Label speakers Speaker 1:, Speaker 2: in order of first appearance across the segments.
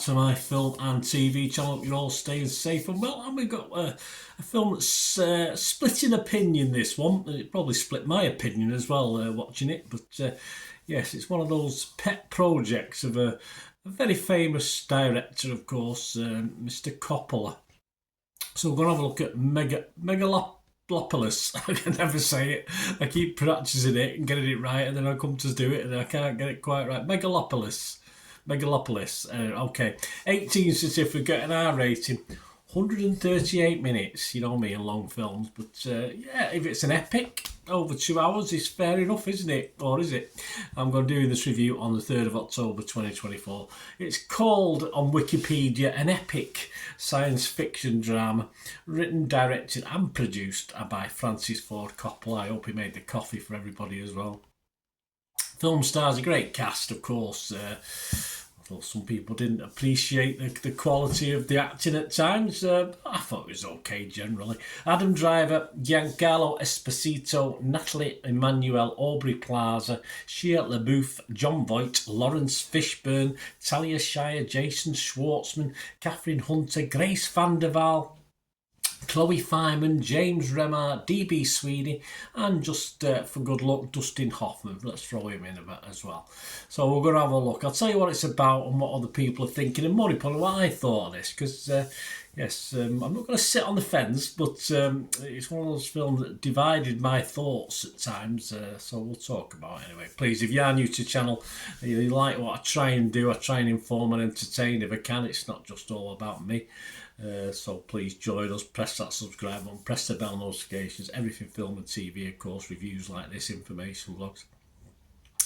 Speaker 1: to my film and TV channel. You're all staying safe and well. And we've got a film that's split in opinion, this one. And it probably split my opinion as well watching it. But yes, it's one of those pet projects of a very famous director, of course, Mr. Coppola. So we're going to have a look at Megalopolis. I can never say it. I keep practicing it and getting it right, and then I come to do it and I can't get it quite right. Megalopolis. Okay. 18 certificate, an R rating. 138 minutes, you know me and long films, but yeah, if it's an epic, over 2 hours is fair enough, isn't it? Or is it? I'm going to do this review on the 3rd of October 2024. It's called on Wikipedia an epic science fiction drama, written, directed and produced by Francis Ford Coppola. I hope he made the coffee for everybody as well. Film stars a great cast, of course. Well, some people didn't appreciate the quality of the acting at times. I thought it was okay generally. Adam Driver, Giancarlo Esposito, Natalie Emmanuel, Aubrey Plaza, Shia LaBeouf, John Voight, Lawrence Fishburne, Talia Shire, Jason Schwartzman, Catherine Hunter, Grace Van der Waal, Chloe Fineman, James Remar, D.B. Sweeney, and just for good luck, Dustin Hoffman. Let's throw him in a bit as well. So we're going to have a look. I'll tell you what it's about and what other people are thinking, and more importantly, what I thought of this. Because, yes, I'm not going to sit on the fence, but it's one of those films that divided my thoughts at times. So we'll talk about it anyway. Please, if you are new to the channel, you like what I try and do, I try and inform and entertain if I can. It's not just all about me. So please join us, press that subscribe button, press the bell notifications, everything film and TV, of course, reviews like this, information vlogs.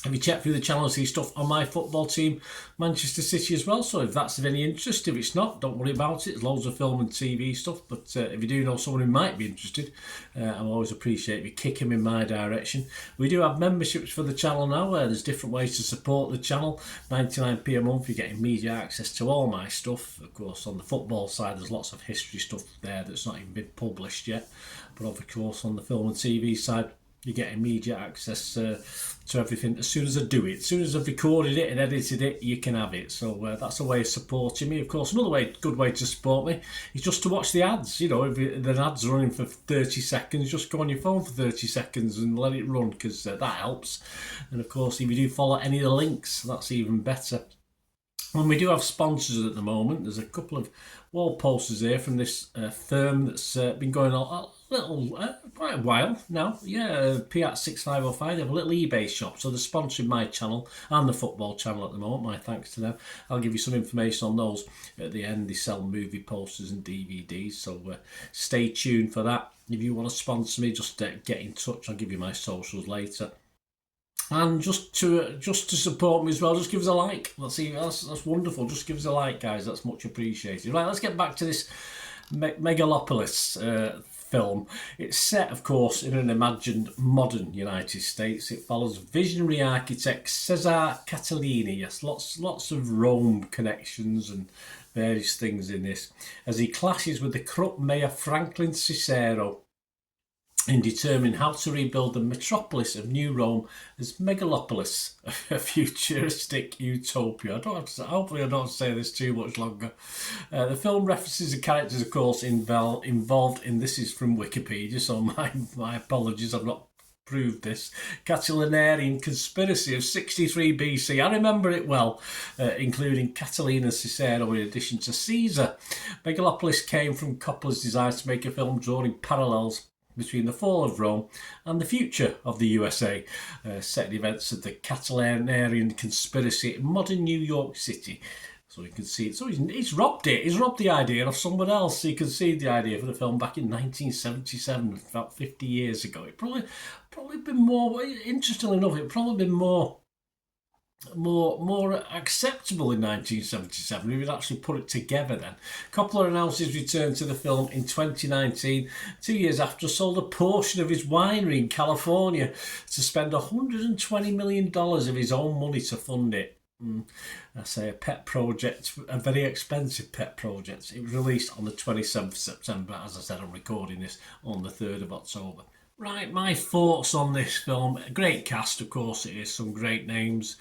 Speaker 1: Have you checked through the channel and see stuff on my football team, Manchester City as well? So if that's of any interest, if it's not, don't worry about it. There's loads of film and TV stuff. But if you do know someone who might be interested, I'll always appreciate if you kick him in my direction. We do have memberships for the channel now. There's different ways to support the channel. 99p a month, you get immediate access to all my stuff. Of course, on the football side, there's lots of history stuff there that's not even been published yet. But of course, on the film and TV side, you get immediate access to everything as soon as I do it. As soon as I've recorded it and edited it, you can have it. So that's a way of supporting me. Of course, another good way to support me is just to watch the ads. You know, if the ads are running for 30 seconds, just go on your phone for 30 seconds and let it run, because that helps. And of course, if you do follow any of the links, that's even better. And we do have sponsors at the moment. There's a couple of wall posters here from this firm that's been going on quite a while now. Yeah, Piat 6505. They have a little eBay shop, so they're sponsoring my channel and the football channel at the moment. My thanks to them. I'll give you some information on those at the end. They sell movie posters and DVDs, so stay tuned for that. If you want to sponsor me, just get in touch. I'll give you my socials later. And just to support me as well, just give us a like. That's wonderful. Just give us a like, guys. That's much appreciated. Right, let's get back to this Megalopolis film. It's set, of course, in an imagined modern United States. It follows visionary architect Cesare Cattalini. Yes, lots of Rome connections and various things in this, as he clashes with the corrupt mayor Franklin Cicero in determining how to rebuild the metropolis of New Rome as Megalopolis, a futuristic utopia. Hopefully I don't say this too much longer. The film references the characters, of course, involved in, this is from Wikipedia, so my apologies, I've not proved this, Catilinarian conspiracy of 63 BC. I remember it well, including Catalina Cicero in addition to Caesar. Megalopolis came from Coppola's desire to make a film drawing parallels between the fall of Rome and the future of the USA, setting events of the Catilinarian conspiracy in modern New York City. So you can see it. So he's robbed it. He's robbed the idea of someone else. He conceived the idea for the film back in 1977, about 50 years ago. It probably been more, interestingly enough, it probably been more acceptable in 1977 if you'd actually put it together then. Coppola announced his return to the film in 2019, 2 years after sold a portion of his winery in California to spend $120 million of his own money to fund it. I say a pet project, a very expensive pet project. It was released on the 27th of September. As I said, I'm recording this on the 3rd of October. Right, my thoughts on this film. A great cast, of course it is. Some great names.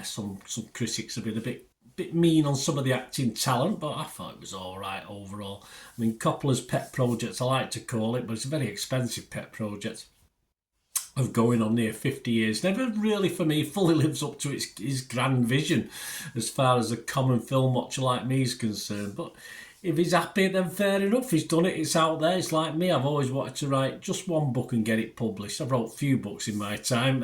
Speaker 1: Some critics have been a bit bit mean on some of the acting talent, but I thought it was all right overall. I mean, Coppola's pet project, I like to call it, but it's a very expensive pet project of going on near 50 years. Never really, for me, fully lives up to his grand vision as far as a common film watcher like me is concerned. But if he's happy, then fair enough. He's done it. It's out there. It's like me. I've always wanted to write just one book and get it published. I've wrote a few books in my time.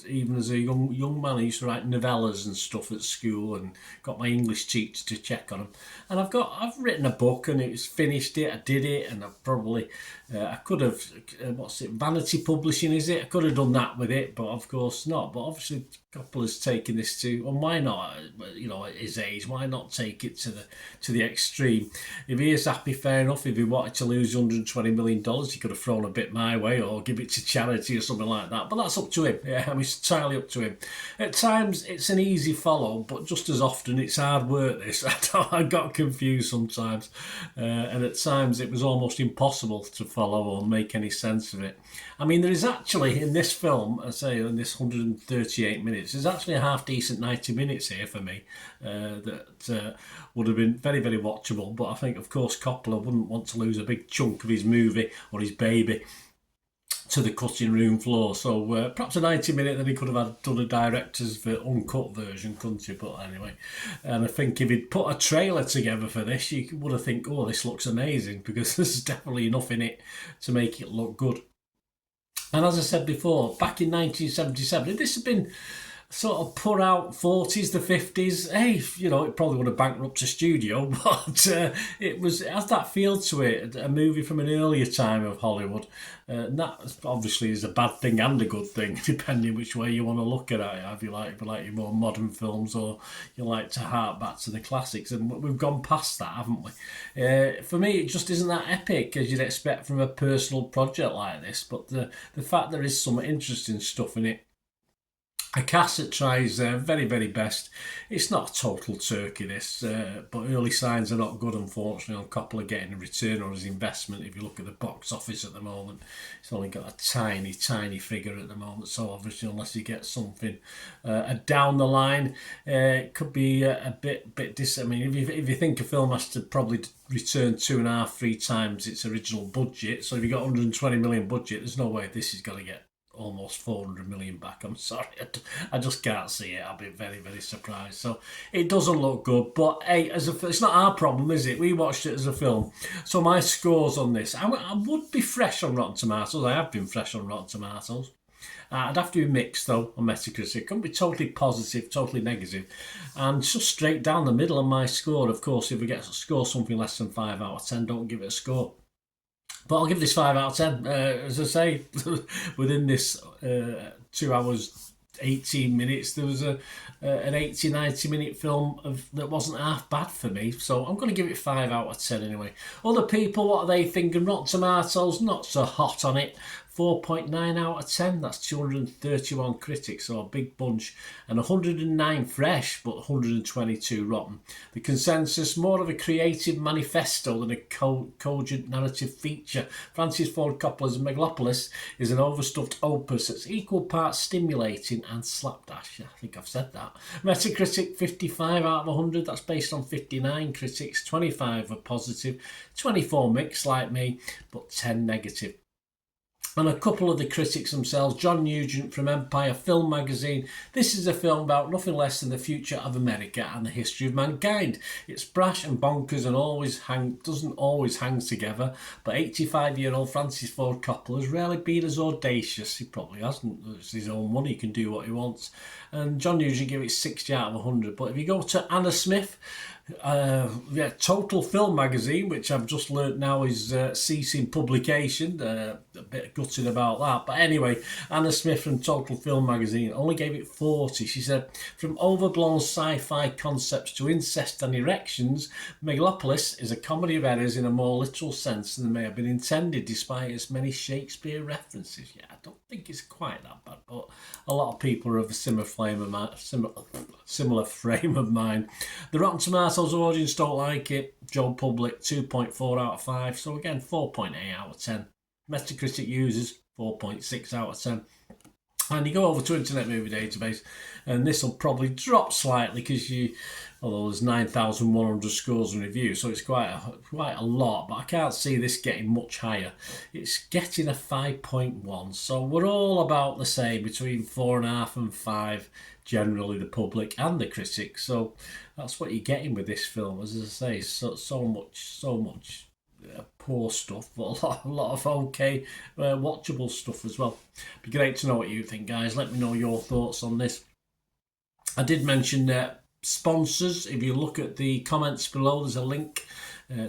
Speaker 1: Even as a young man, I used to write novellas and stuff at school, and got my English teacher to check on them. And I've written a book, and it's finished it. I did it, and I could have, Vanity Publishing, is it? I could have done that with it, but of course not. But obviously, Coppola's taking this to, and why not? At his age, why not take it to the extreme? If he is happy, fair enough. If he wanted to lose $120 million, he could have thrown a bit my way or give it to charity or something like that. But that's up to him. Yeah, I mean, it's entirely up to him. At times, it's an easy follow, but just as often, it's hard work. This I got confused sometimes, and at times it was almost impossible to follow or make any sense of it. I mean, there is actually in this film, I say in this 138 minutes, there's actually a half decent 90 minutes here for me that would have been very, very watchable. But I think, of course, Coppola wouldn't want to lose a big chunk of his movie or his baby to the cutting room floor. So perhaps a 90-minute, then he could have done a director's uncut version, couldn't he? But anyway, and I think if he'd put a trailer together for this, you would have think, oh, this looks amazing, because there's definitely enough in it to make it look good. And as I said before, back in 1977, if this had been sort of put out 40s, the 50s, hey, it probably would have bankrupted a studio, but it has that feel to it, a movie from an earlier time of Hollywood. And that obviously is a bad thing and a good thing, depending which way you want to look at it. If you like your more modern films, or you like to hark back to the classics. And we've gone past that, haven't we? For me, it just isn't that epic as you'd expect from a personal project like this. But the fact there is some interesting stuff in it, a cast that tries their very, very best. It's not a total turkey, this, but early signs are not good, unfortunately, on Coppola getting a return on his investment. If you look at the box office at the moment, it's only got a tiny, tiny figure at the moment. So obviously, unless you get something down the line, it could be a bit. I mean, if you think a film has to probably return 2.5-3 times its original budget, so if you got 120 million budget, there's no way this is going to get almost 400 million back. I'm sorry, I just can't see it. I'll be very, very surprised. So it doesn't look good, but hey, it's not our problem, is it? We watched it as a film. So my scores on this, I would be fresh on Rotten Tomatoes. I have been fresh on Rotten Tomatoes. I'd have to be mixed though on Metacritic. It couldn't be totally positive, totally negative, and just straight down the middle on my score. Of course, if we get to score something less than 5 out of 10, don't give it a score. But I'll give this 5 out of 10. As I say, within this 2 hours, 18 minutes, there was an 80-90 minute film that wasn't half bad for me. So I'm going to give it 5 out of 10 anyway. Other people, what are they thinking? Rotten Tomatoes, not so hot on it. 4.9 out of 10. That's 231 critics, so a big bunch. And 109 fresh, but 122 rotten. The consensus, more of a creative manifesto than a cogent narrative feature. Francis Ford Coppola's Megalopolis is an overstuffed opus that's equal parts stimulating and slapdash. I think I've said that. Metacritic, 55 out of 100. That's based on 59 critics. 25 are positive, 24 mixed like me, but 10 negative. And a couple of the critics themselves, John Nugent from Empire Film Magazine. This is a film about nothing less than the future of America and the history of mankind. It's brash and bonkers and doesn't always hang together, but 85-year-old Francis Ford Coppola has rarely been as audacious. He probably hasn't. It's his own money, he can do what he wants. And John Nugent gave it 60 out of 100. But if you go to Anna Smith, Total Film Magazine, which I've just learnt now is ceasing publication, a bit gutted about that, but anyway, Anna Smith from Total Film Magazine only gave it 40. She said, from overblown sci-fi concepts to incest and erections, Megalopolis is a comedy of errors in a more literal sense than may have been intended, despite its many Shakespeare references. Yeah, I don't think it's quite that bad, but a lot of people are of a similar frame of mind. The Rotten Tomatoes audience don't like it. Joe Public, 2.4 out of 5. So again, 4.8 out of 10. Metacritic users, 4.6 out of 10. And you go over to Internet Movie Database, and this will probably drop slightly because although there's 9,100 scores and reviews, so it's quite a lot. But I can't see this getting much higher. It's getting a 5.1, so we're all about the same, between 4.5 and 5. Generally, the public and the critics. So that's what you're getting with this film. As I say, so much. Poor stuff, but a lot of okay, watchable stuff as well. Be great to know what you think, guys. Let me know your thoughts on this. I did mention sponsors. If you look at the comments below, there's a link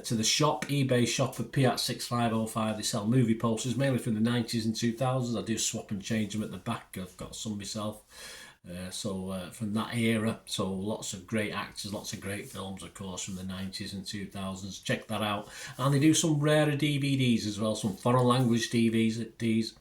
Speaker 1: to the shop, eBay shop of Piat6505. They sell movie posters, mainly from the 90s and 2000s. I do swap and change them at the back. I've got some myself. From that era, so lots of great actors, lots of great films, of course, from the 90s and 2000s. Check that out. And they do some rarer DVDs as well, some foreign language DVDs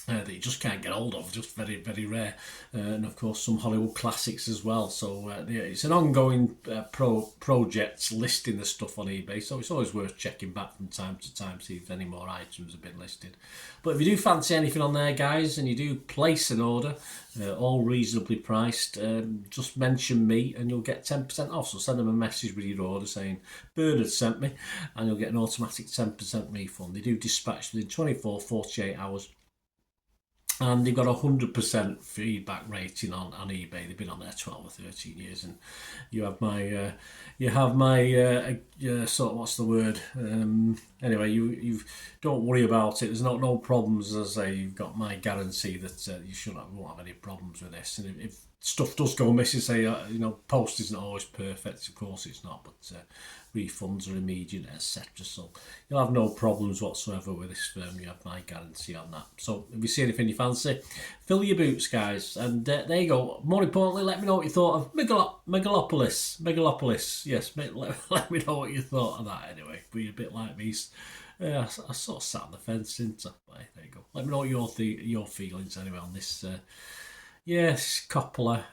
Speaker 1: that you just can't get hold of, just very, very rare. And of course, some Hollywood classics as well. So it's an ongoing project, listing the stuff on eBay. So it's always worth checking back from time to time, see if any more items have been listed. But if you do fancy anything on there, guys, and you do place an order, all reasonably priced, just mention me and you'll get 10% off. So send them a message with your order saying Bernard sent me, and you'll get an automatic 10% refund. They do dispatch within 24-48 hours. And they've got a 100% feedback rating on eBay. They've been on there 12 or 13 years, and you have my sort of, what's the word? Anyway, you don't worry about it. There's no problems. As I say, you've got my guarantee that you won't have any problems with this. And if stuff does go missing, say post isn't always perfect. Of course, it's not, but refunds are immediate, etc. So you'll have no problems whatsoever with this firm. You have my guarantee on that. So if you see anything you fancy, fill your boots, guys. And there you go. More importantly, let me know what you thought of Megalopolis. Yes, let me know what you thought of that. Anyway, be a bit like me. I sort of sat on the fence, didn't I? But there you go. Let me know what your feelings anyway on this. Yes, Coppola.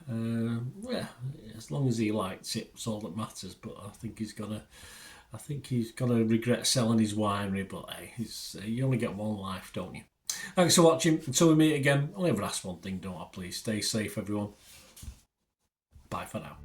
Speaker 1: As long as he likes it, it's all that matters. But I think he's gonna regret selling his winery. But hey, you only get one life, don't you? Thanks for watching. Until we meet again, I'll ever ask one thing, don't I? Please stay safe, everyone. Bye for now.